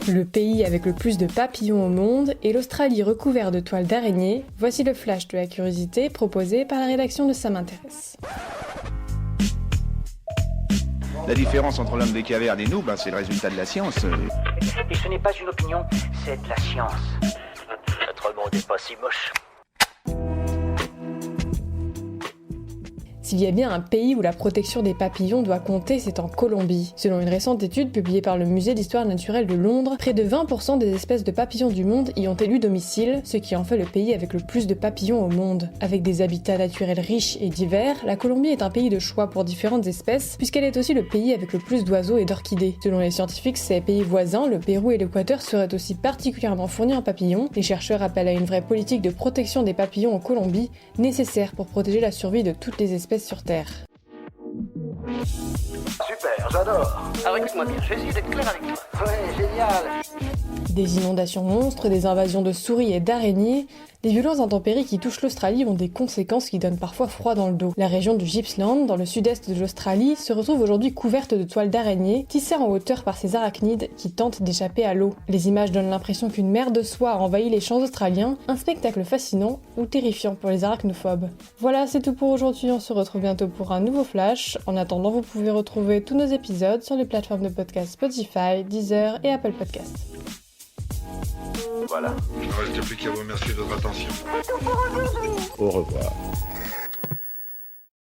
Le pays avec le plus de papillons au monde est l'Australie recouverte de toiles d'araignée. Voici le flash de la curiosité proposé par la rédaction de Ça m'intéresse. La différence entre l'homme des cavernes et nous, c'est le résultat de la science. Et ce n'est pas une opinion, c'est de la science. Notre monde n'est pas si moche. S'il y a bien un pays où la protection des papillons doit compter, c'est en Colombie. Selon une récente étude publiée par le Musée d'histoire naturelle de Londres, près de 20% des espèces de papillons du monde y ont élu domicile, ce qui en fait le pays avec le plus de papillons au monde. Avec des habitats naturels riches et divers, la Colombie est un pays de choix pour différentes espèces, puisqu'elle est aussi le pays avec le plus d'oiseaux et d'orchidées. Selon les scientifiques, ces pays voisins, le Pérou et l'Équateur, seraient aussi particulièrement fournis en papillons. Les chercheurs appellent à une vraie politique de protection des papillons en Colombie, nécessaire pour protéger la survie de toutes les espèces sur Terre. Super, j'adore. Alors écoute-moi bien, je vais essayer d'être clair avec toi. Ouais, génial. Des inondations monstres, des invasions de souris et d'araignées, les violences intempéries qui touchent l'Australie ont des conséquences qui donnent parfois froid dans le dos. La région du Gippsland, dans le sud-est de l'Australie, se retrouve aujourd'hui couverte de toiles d'araignées, tissées en hauteur par ces arachnides qui tentent d'échapper à l'eau. Les images donnent l'impression qu'une mer de soie a envahi les champs australiens, un spectacle fascinant ou terrifiant pour les arachnophobes. Voilà, c'est tout pour aujourd'hui, on se retrouve bientôt pour un nouveau flash. En attendant, vous pouvez retrouver tous nos épisodes sur les plateformes de podcast Spotify, Deezer et Apple Podcasts. Voilà. Il ne reste plus qu'à vous remercier de votre attention. Au revoir.